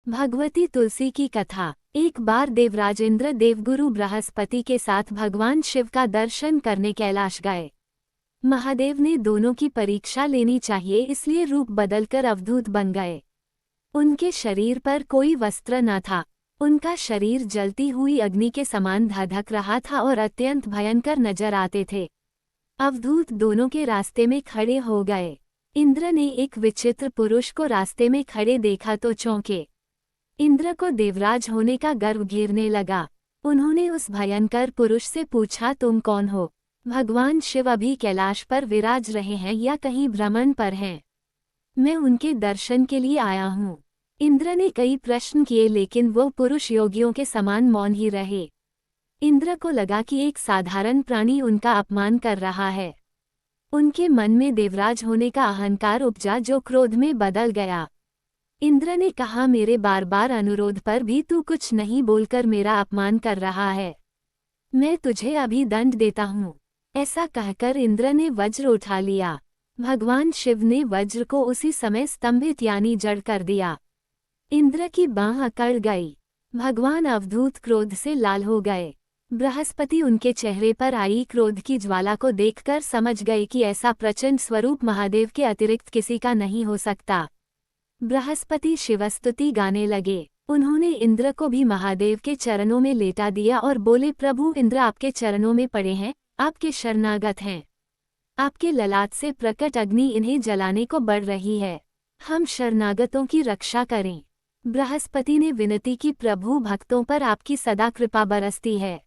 भगवती तुलसी की कथा। एक बार देवराज इंद्र देवगुरु बृहस्पति के साथ भगवान शिव का दर्शन करने कैलाश गए। महादेव ने दोनों की परीक्षा लेनी चाहिए, इसलिए रूप बदलकर अवधूत बन गए। उनके शरीर पर कोई वस्त्र न था। उनका शरीर जलती हुई अग्नि के समान धधक रहा था और अत्यंत भयंकर नजर आते थे। अवधूत दोनों के रास्ते में खड़े हो गए। इंद्र ने एक विचित्र पुरुष को रास्ते में खड़े देखा तो चौंके। इंद्र को देवराज होने का गर्व घेरने लगा। उन्होंने उस भयंकर पुरुष से पूछा, तुम कौन हो? भगवान शिव अभी कैलाश पर विराज रहे हैं या कहीं भ्रमण पर हैं? मैं उनके दर्शन के लिए आया हूँ। इंद्र ने कई प्रश्न किए, लेकिन वो पुरुष योगियों के समान मौन ही रहे। इंद्र को लगा कि एक साधारण प्राणी उनका अपमान कर रहा है। उनके मन में देवराज होने का अहंकार उपजा, जो क्रोध में बदल गया। इंद्र ने कहा, मेरे बार बार अनुरोध पर भी तू कुछ नहीं बोलकर मेरा अपमान कर रहा है। मैं तुझे अभी दंड देता हूँ। ऐसा कहकर इंद्र ने वज्र उठा लिया। भगवान शिव ने वज्र को उसी समय स्तंभित यानी जड़ कर दिया। इंद्र की बांह अकड़ गई। भगवान अवधूत क्रोध से लाल हो गए। बृहस्पति उनके चेहरे पर आई क्रोध की ज्वाला को देखकर समझ गए कि ऐसा प्रचंड स्वरूप महादेव के अतिरिक्त किसी का नहीं हो सकता। बृहस्पति शिवस्तुति गाने लगे। उन्होंने इंद्र को भी महादेव के चरणों में लेटा दिया और बोले, प्रभु इंद्र आपके चरणों में पड़े हैं, आपके शरणागत हैं। आपके ललाट से प्रकट अग्नि इन्हें जलाने को बढ़ रही है। हम शरणागतों की रक्षा करें। बृहस्पति ने विनती की, प्रभु भक्तों पर आपकी सदा कृपा बरसती है।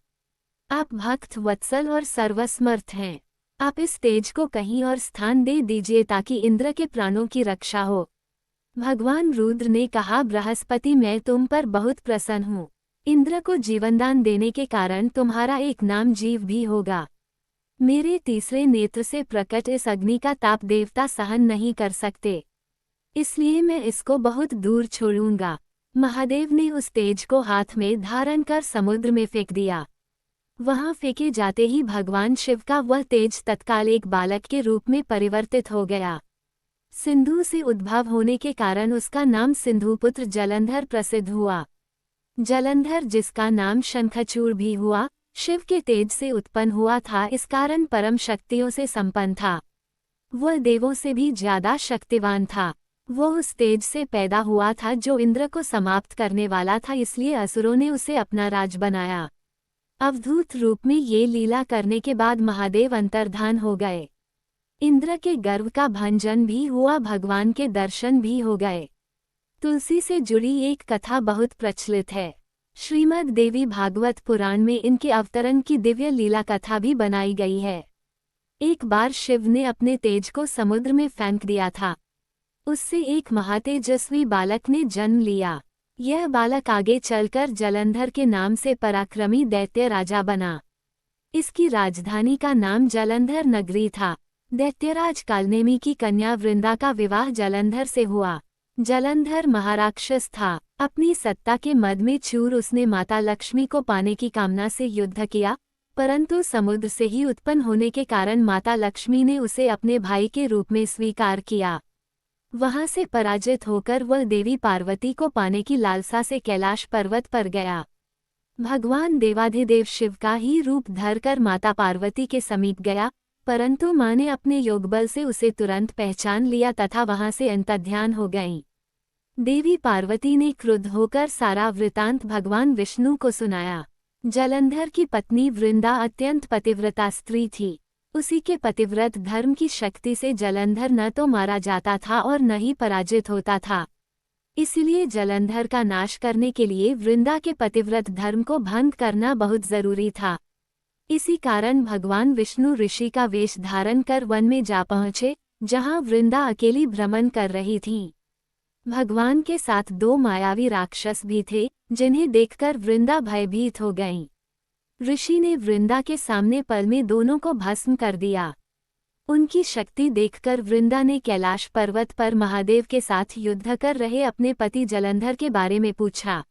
आप भक्त वत्सल और सर्वसमर्थ हैं। आप इस तेज को कहीं और स्थान दे दीजिए ताकि इंद्र के प्राणों की रक्षा हो। भगवान रुद्र ने कहा, बृहस्पति मैं तुम पर बहुत प्रसन्न हूँ। इंद्र को जीवनदान देने के कारण तुम्हारा एक नाम जीव भी होगा। मेरे तीसरे नेत्र से प्रकट इस अग्नि का ताप देवता सहन नहीं कर सकते, इसलिए मैं इसको बहुत दूर छोड़ूंगा। महादेव ने उस तेज को हाथ में धारण कर समुद्र में फेंक दिया। वहां फेंके जाते ही भगवान शिव का वह तेज तत्काल एक बालक के रूप में परिवर्तित हो गया। सिंधु से उद्भव होने के कारण उसका नाम सिंधुपुत्र जलंधर प्रसिद्ध हुआ। जलंधर जिसका नाम शंखचूड़ भी हुआ, शिव के तेज से उत्पन्न हुआ था, इस कारण परम शक्तियों से संपन्न था। वह देवों से भी ज्यादा शक्तिवान था। वह उस तेज से पैदा हुआ था जो इंद्र को समाप्त करने वाला था, इसलिए असुरों ने उसे अपना राज बनाया। अवधूत रूप में ये लीला करने के बाद महादेव अंतर्धान हो गए। इंद्र के गर्व का भंजन भी हुआ, भगवान के दर्शन भी हो गए। तुलसी से जुड़ी एक कथा बहुत प्रचलित है। श्रीमद् देवी भागवत पुराण में इनके अवतरण की दिव्य लीला कथा भी बनाई गई है। एक बार शिव ने अपने तेज को समुद्र में फेंक दिया था। उससे एक महातेजस्वी बालक ने जन्म लिया। यह बालक आगे चलकर जलंधर के नाम से पराक्रमी दैत्य राजा बना। इसकी राजधानी का नाम जलंधर नगरी था। दैत्यराज कालनेमी की कन्या वृंदा का विवाह जलंधर से हुआ। जलंधर महाराक्षस था। अपनी सत्ता के मद में चूर उसने माता लक्ष्मी को पाने की कामना से युद्ध किया, परंतु समुद्र से ही उत्पन्न होने के कारण माता लक्ष्मी ने उसे अपने भाई के रूप में स्वीकार किया। वहां से पराजित होकर वह देवी पार्वती को पाने की लालसा से कैलाश पर्वत पर गया। भगवान देवाधिदेव शिव का ही रूप धरकर माता पार्वती के समीप गया, परंतु मां ने अपने योगबल से उसे तुरंत पहचान लिया तथा वहां से अंतर्ध्यान हो गईं। देवी पार्वती ने क्रुद्ध होकर सारा वृतांत भगवान विष्णु को सुनाया। जलंधर की पत्नी वृंदा अत्यंत पतिव्रता स्त्री थी। उसी के पतिव्रत धर्म की शक्ति से जलंधर न तो मारा जाता था और न ही पराजित होता था। इसलिए जलंधर का नाश करने के लिए वृंदा के पतिव्रत धर्म को भंग करना बहुत जरूरी था। इसी कारण भगवान विष्णु ऋषि का वेश धारण कर वन में जा पहुँचे, जहाँ वृंदा अकेली भ्रमण कर रही थीं। भगवान के साथ दो मायावी राक्षस भी थे, जिन्हें देखकर वृंदा भयभीत हो गईं। ऋषि ने वृंदा के सामने पल में दोनों को भस्म कर दिया। उनकी शक्ति देखकर वृंदा ने कैलाश पर्वत पर महादेव के साथ युद्ध कर रहे अपने पति जलंधर के बारे में पूछा।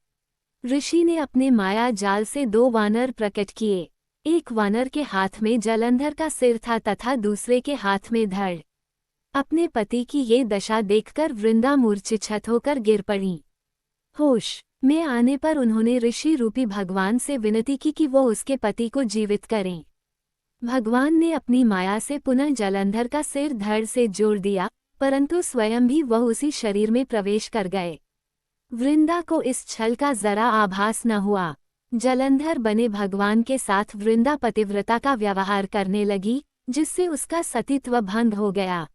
ऋषि ने अपने माया जाल से दो वानर प्रकट किए। एक वानर के हाथ में जलंधर का सिर था तथा दूसरे के हाथ में धड़। अपने पति की ये दशा देखकर वृंदा मूर्छित होकर गिर पड़ी। होश में आने पर उन्होंने ऋषि रूपी भगवान से विनती की कि वो उसके पति को जीवित करें। भगवान ने अपनी माया से पुनः जलंधर का सिर धड़ से जोड़ दिया, परंतु स्वयं भी वह उसी शरीर में प्रवेश कर गए। वृंदा को इस छल का जरा आभास न हुआ। जलंधर बने भगवान के साथ वृंदा पतिव्रता का व्यवहार करने लगी, जिससे उसका सतीत्व भंग हो गया।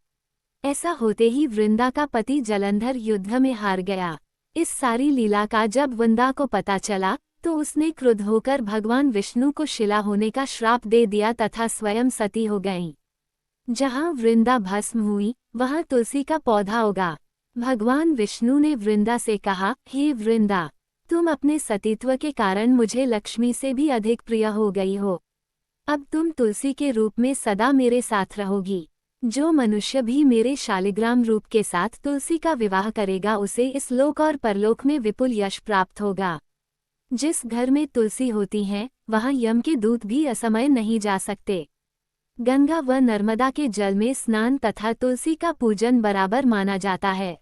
ऐसा होते ही वृंदा का पति जलंधर युद्ध में हार गया। इस सारी लीला का जब वृंदा को पता चला तो उसने क्रुद्ध होकर भगवान विष्णु को शिला होने का श्राप दे दिया तथा स्वयं सती हो गईं। जहाँ वृंदा भस्म हुई वहाँ तुलसी का पौधा उगा। भगवान विष्णु ने वृंदा से कहा, हे वृंदा, तुम अपने सतीत्व के कारण मुझे लक्ष्मी से भी अधिक प्रिय हो गई हो। अब तुम तुलसी के रूप में सदा मेरे साथ रहोगी। जो मनुष्य भी मेरे शालिग्राम रूप के साथ तुलसी का विवाह करेगा उसे इस लोक और परलोक में विपुल यश प्राप्त होगा। जिस घर में तुलसी होती है वहाँ यम के दूत भी असमय नहीं जा सकते। गंगा व नर्मदा के जल में स्नान तथा तुलसी का पूजन बराबर माना जाता है।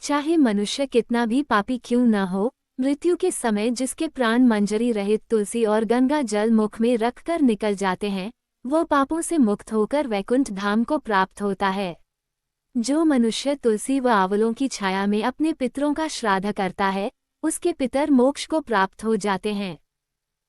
चाहे मनुष्य कितना भी पापी क्यों न हो, मृत्यु के समय जिसके प्राण मंजरी रहित तुलसी और गंगा जल मुख में रखकर निकल जाते हैं, वो पापों से मुक्त होकर वैकुंठ धाम को प्राप्त होता है। जो मनुष्य तुलसी व आंवलों की छाया में अपने पितरों का श्राद्ध करता है, उसके पितर मोक्ष को प्राप्त हो जाते हैं।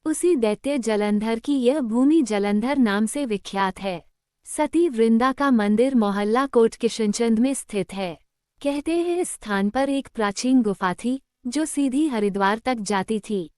उसी दैत्य जलंधर की यह भूमि जलंधर नाम से विख्यात है। सती वृंदा का मंदिर मोहल्ला कोट किशनचंद में स्थित है। कहते हैं इस स्थान पर एक प्राचीन गुफा थी जो सीधी हरिद्वार तक जाती थी।